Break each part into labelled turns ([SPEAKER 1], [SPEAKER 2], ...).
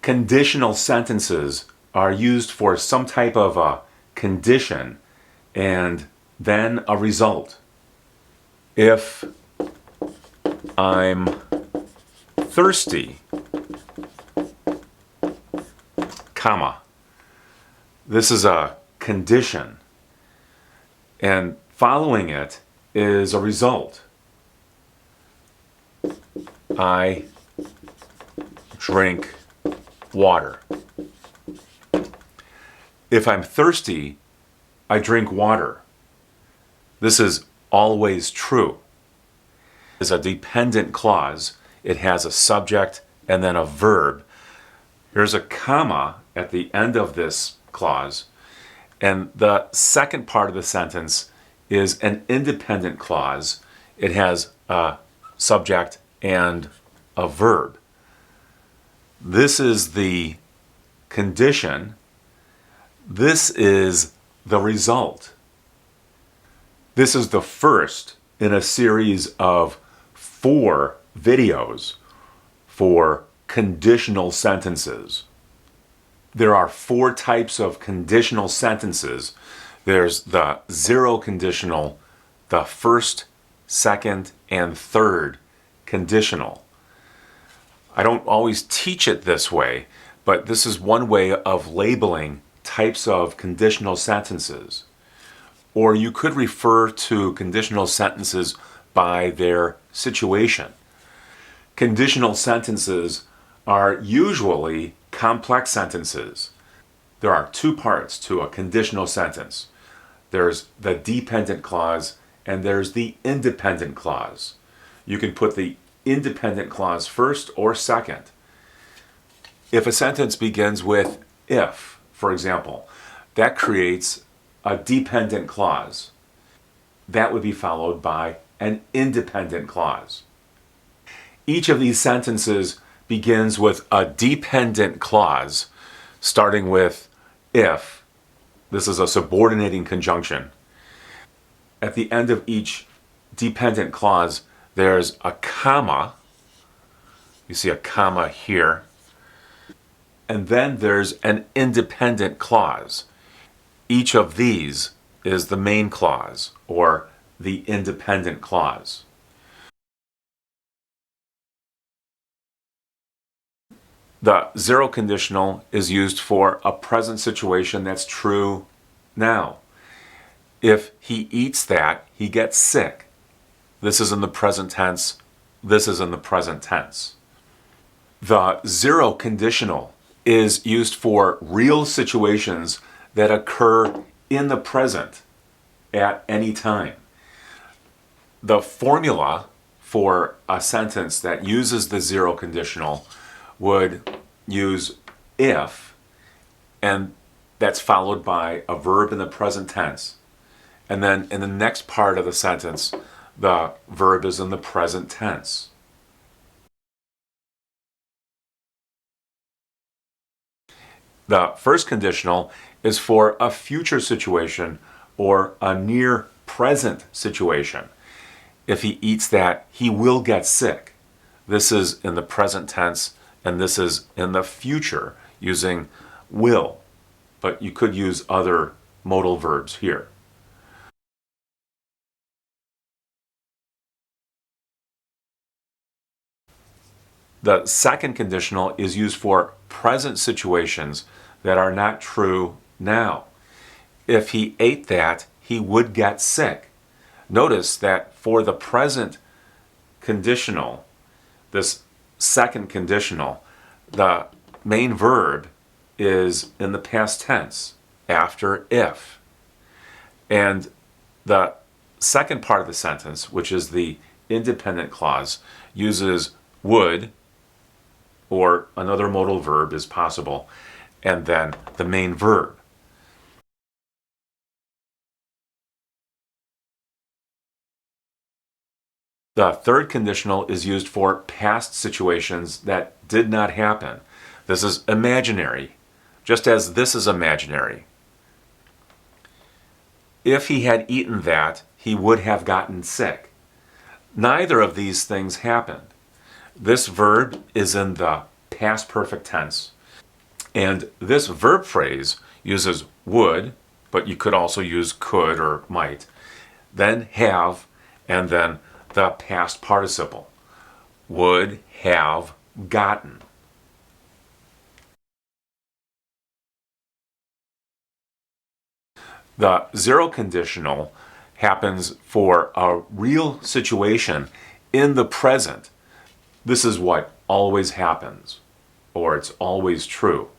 [SPEAKER 1] Conditional sentences are used for some type of a condition and then a result. If I'm thirsty, comma, this is a condition, and following it is a result. I drink water. If I'm thirsty, I drink water. This is always true. It's a dependent clause. It has a subject and then a verb. Here's a comma at the end of this clause. And the second part of the sentence is an independent clause. It has a subject and a verb. This is the condition. This is the result. This is the first in a series of 4 videos for conditional sentences. There are 4 types of conditional sentences. There's the 0 conditional, the first, second, and third conditional. I don't always teach it this way, but this is one way of labeling types of conditional sentences. Or you could refer to conditional sentences by their situation. Conditional sentences are usually complex sentences. There are 2 parts to a conditional sentence. There's the dependent clause and there's the independent clause. You can put the independent clause first or second. If a sentence begins with if, for example, that creates a dependent clause. That would be followed by an independent clause. Each of these sentences begins with a dependent clause, starting with if. This is a subordinating conjunction. At the end of each dependent clause, there's a comma. You see a comma here. And then there's an independent clause. Each of these is the main clause or the independent clause. The 0 conditional is used for a present situation that's true now. If he eats that, he gets sick. This is in the present tense. This is in the present tense. The 0 conditional is used for real situations that occur in the present at any time. The formula for a sentence that uses the 0 conditional would use if, and that's followed by a verb in the present tense. And then in the next part of the sentence, the verb is in the present tense. The first conditional is for a future situation or a near present situation. If he eats that, he will get sick. This is in the present tense, and this is in the future using will. But you could use other modal verbs here. The second conditional is used for present situations that are not true now. If he ate that, he would get sick. Notice that for the present conditional, this second conditional, the main verb is in the past tense after if. And the second part of the sentence, which is the independent clause, uses would, or another modal verb is possible, and then the main verb. The third conditional is used for past situations that did not happen. This is imaginary, just as this is imaginary. If he had eaten that, he would have gotten sick. Neither of these things happened. This verb is in the past perfect tense. And this verb phrase uses would, but you could also use could or might, then have, and then the past participle. Would have gotten. The zero conditional happens for a real situation in the present. This is what always happens, or it's always true.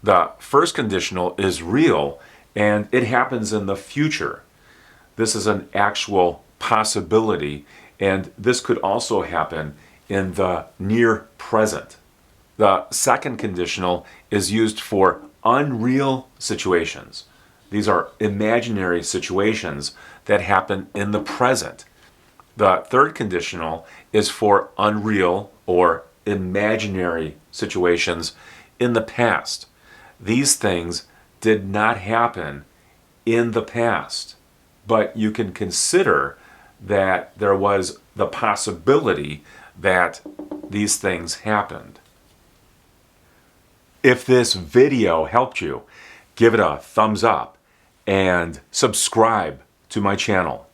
[SPEAKER 1] The first conditional is real, and it happens in the future. This is an actual possibility, and this could also happen in the near present. The second conditional is used for unreal situations. These are imaginary situations that happen in the present. The third conditional is for unreal or imaginary situations in the past. These things did not happen in the past, but you can consider that there was the possibility that these things happened. If this video helped you, give it a thumbs up and subscribe to my channel.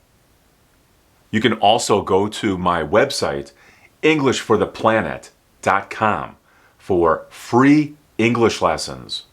[SPEAKER 1] You can also go to my website, EnglishForThePlanet.com, for free English lessons.